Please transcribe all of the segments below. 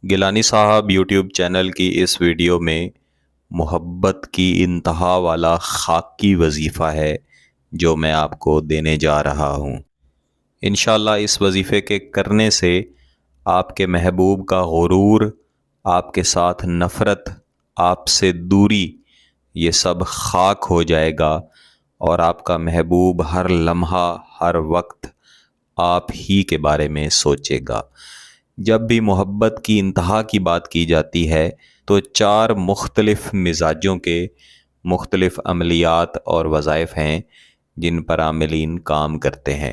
گیلانی صاحب YouTube channel کی اس video میں محبت کی انتہا والا خاکی وظیفہ ہے جو میں آپ کو دینے جا رہا ہوں۔ انشاءاللہ اس وظیفے کے کرنے سے آپ کے محبوب کا غرور، آپ کے ساتھ نفرت، آپ سے دوری، یہ سب خاک ہو جائے گا اور آپ کا محبوب ہر لمحہ ہر وقت آپ ہی کے بارے میں سوچے گا۔ جب بھی محبت کی انتہا کی بات کی جاتی ہے تو چار مختلف مزاجوں کے مختلف عملیات اور وظائف ہیں جن پر عاملین کام کرتے ہیں،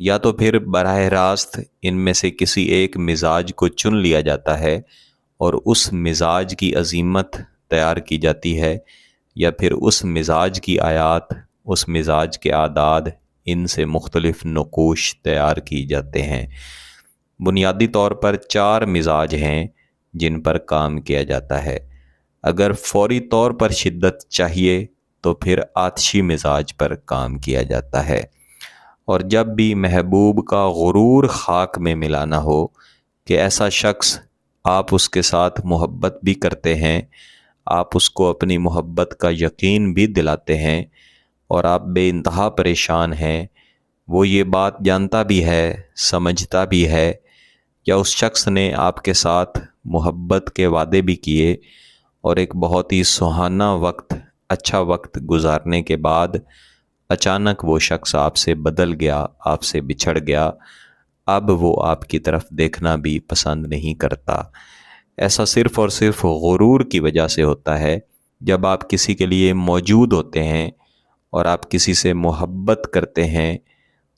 یا تو پھر براہ راست ان میں سے کسی ایک مزاج کو چن لیا جاتا ہے اور اس مزاج کی عظمت تیار کی جاتی ہے، یا پھر اس مزاج کی آیات، اس مزاج کے اعداد، ان سے مختلف نقوش تیار کی جاتے ہیں۔ بنیادی طور پر چار مزاج ہیں جن پر کام کیا جاتا ہے۔ اگر فوری طور پر شدت چاہیے تو پھر آتشی مزاج پر کام کیا جاتا ہے، اور جب بھی محبوب کا غرور خاک میں ملانا ہو کہ ایسا شخص آپ اس کے ساتھ محبت بھی کرتے ہیں، آپ اس کو اپنی محبت کا یقین بھی دلاتے ہیں اور آپ بے انتہا پریشان ہیں، وہ یہ بات جانتا بھی ہے، سمجھتا بھی ہے، یا اس شخص نے آپ کے ساتھ محبت کے وعدے بھی کیے اور ایک بہت ہی سہانا وقت، اچھا وقت گزارنے کے بعد اچانک وہ شخص آپ سے بدل گیا، آپ سے بچھڑ گیا، اب وہ آپ کی طرف دیکھنا بھی پسند نہیں کرتا۔ ایسا صرف اور صرف غرور کی وجہ سے ہوتا ہے۔ جب آپ کسی کے لیے موجود ہوتے ہیں اور آپ کسی سے محبت کرتے ہیں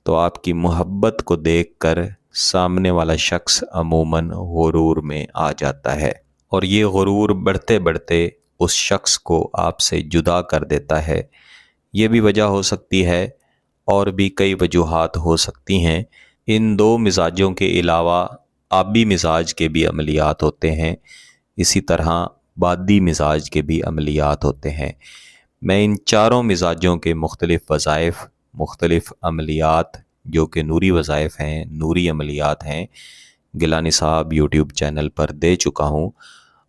تو آپ کی محبت کو دیکھ کر سامنے والا شخص عموماً غرور میں آ جاتا ہے، اور یہ غرور بڑھتے بڑھتے اس شخص کو آپ سے جدا کر دیتا ہے۔ یہ بھی وجہ ہو سکتی ہے، اور بھی کئی وجوہات ہو سکتی ہیں۔ ان دو مزاجوں کے علاوہ آبی مزاج کے بھی عملیات ہوتے ہیں، اسی طرح بادی مزاج کے بھی عملیات ہوتے ہیں۔ میں ان چاروں مزاجوں کے مختلف وظائف، مختلف عملیات جو کہ نوری وظائف ہیں، نوری عملیات ہیں، گیلانی صاحب یوٹیوب چینل پر دے چکا ہوں،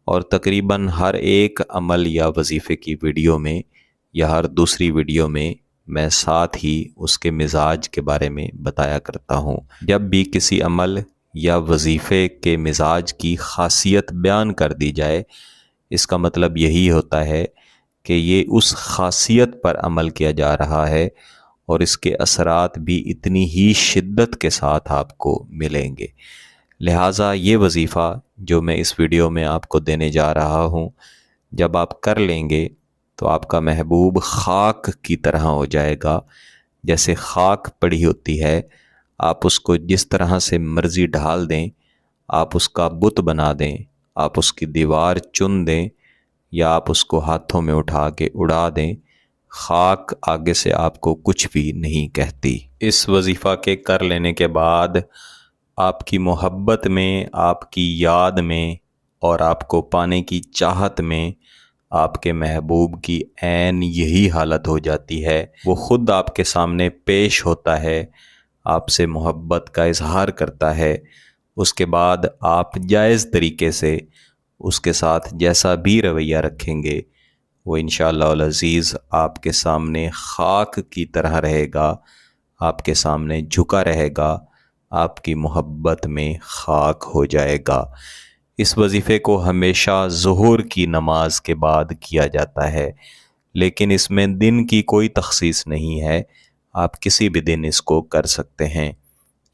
اور تقریباً ہر ایک عمل یا وظیفے کی ویڈیو میں یا ہر دوسری ویڈیو میں ساتھ ہی اس کے مزاج کے بارے میں بتایا کرتا ہوں۔ جب بھی کسی عمل یا وظیفے کے مزاج کی خاصیت بیان کر دی جائے، اس کا مطلب یہی ہوتا ہے کہ یہ اس خاصیت پر عمل کیا جا رہا ہے اور اس کے اثرات بھی اتنی ہی شدت کے ساتھ آپ کو ملیں گے۔ لہٰذا یہ وظیفہ جو میں اس ویڈیو میں آپ کو دینے جا رہا ہوں، جب آپ کر لیں گے تو آپ کا محبوب خاک کی طرح ہو جائے گا۔ جیسے خاک پڑی ہوتی ہے، آپ اس کو جس طرح سے مرضی ڈھال دیں، آپ اس کا بت بنا دیں، آپ اس کی دیوار چن دیں، یا آپ اس کو ہاتھوں میں اٹھا کے اڑا دیں، خاک آگے سے آپ کو کچھ بھی نہیں کہتی۔ اس وظیفہ کے کر لینے کے بعد آپ کی محبت میں، آپ کی یاد میں اور آپ کو پانے کی چاہت میں آپ کے محبوب کی عین یہی حالت ہو جاتی ہے۔ وہ خود آپ کے سامنے پیش ہوتا ہے، آپ سے محبت کا اظہار کرتا ہے، اس کے بعد آپ جائز طریقے سے اس کے ساتھ جیسا بھی رویہ رکھیں گے، وہ انشاءاللہ العزیز آپ کے سامنے خاک کی طرح رہے گا، آپ کے سامنے جھکا رہے گا، آپ کی محبت میں خاک ہو جائے گا۔ اس وظیفے کو ہمیشہ ظہر کی نماز کے بعد کیا جاتا ہے، لیکن اس میں دن کی کوئی تخصیص نہیں ہے، آپ کسی بھی دن اس کو کر سکتے ہیں۔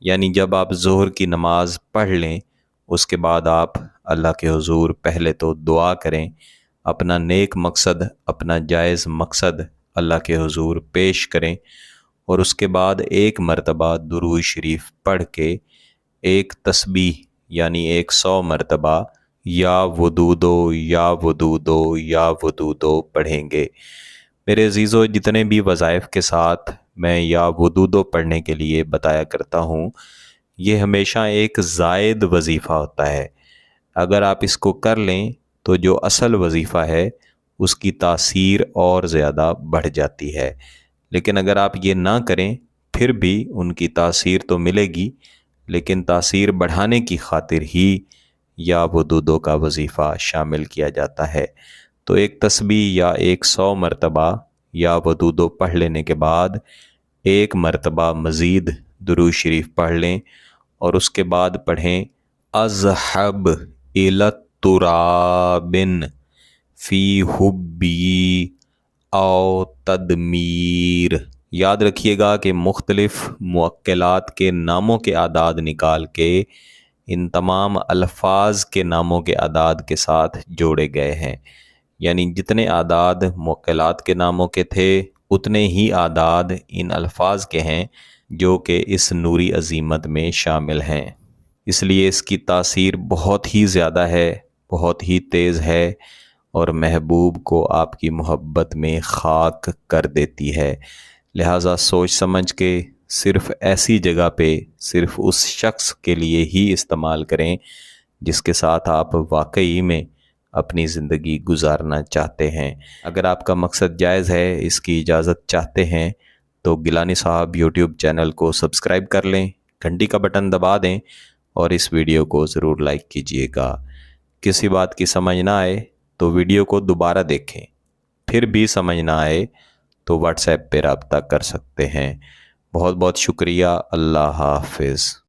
یعنی جب آپ ظہر کی نماز پڑھ لیں، اس کے بعد آپ اللہ کے حضور پہلے تو دعا کریں، اپنا نیک مقصد، اپنا جائز مقصد اللہ کے حضور پیش کریں، اور اس کے بعد ایک مرتبہ درود شریف پڑھ کے ایک تسبیح یعنی 100 مرتبہ یا ودودو یا ودودو یا ودودو پڑھیں گے۔ میرے عزیزو، جتنے بھی وظائف کے ساتھ میں یا ودودو پڑھنے کے لیے بتایا کرتا ہوں، یہ ہمیشہ ایک زائد وظیفہ ہوتا ہے۔ اگر آپ اس کو کر لیں تو جو اصل وظیفہ ہے اس کی تاثیر اور زیادہ بڑھ جاتی ہے، لیکن اگر آپ یہ نہ کریں پھر بھی ان کی تاثیر تو ملے گی، لیکن تاثیر بڑھانے کی خاطر ہی یا ودودوں کا وظیفہ شامل کیا جاتا ہے۔ تو ایک تسبیح یا 100 مرتبہ یا ودودوں پڑھ لینے کے بعد ایک مرتبہ مزید درود شریف پڑھ لیں، اور اس کے بعد پڑھیں اذهب الی التراب فی حبی او تدمیر۔ یاد رکھیے گا کہ مختلف موکلات کے ناموں کے اعداد نکال کے ان تمام الفاظ کے ناموں کے اعداد کے ساتھ جوڑے گئے ہیں، یعنی جتنے اعداد موکلات کے ناموں کے تھے اتنے ہی اعداد ان الفاظ کے ہیں جو کہ اس نوری عظیمت میں شامل ہیں۔ اس لیے اس کی تاثیر بہت ہی زیادہ ہے، بہت ہی تیز ہے، اور محبوب کو آپ کی محبت میں خاک کر دیتی ہے۔ لہٰذا سوچ سمجھ کے صرف ایسی جگہ پہ صرف اس شخص کے لیے ہی استعمال کریں جس کے ساتھ آپ واقعی میں اپنی زندگی گزارنا چاہتے ہیں۔ اگر آپ کا مقصد جائز ہے، اس کی اجازت چاہتے ہیں، تو گیلانی صاحب یوٹیوب چینل کو سبسکرائب کر لیں، گھنٹی کا بٹن دبا دیں، اور اس ویڈیو کو ضرور لائک کیجئے گا۔ کسی بات کی سمجھ نہ آئے تو ویڈیو کو دوبارہ دیکھیں، پھر بھی سمجھ نہ آئے تو واٹس ایپ پہ رابطہ کر سکتے ہیں۔ بہت بہت شکریہ۔ اللہ حافظ۔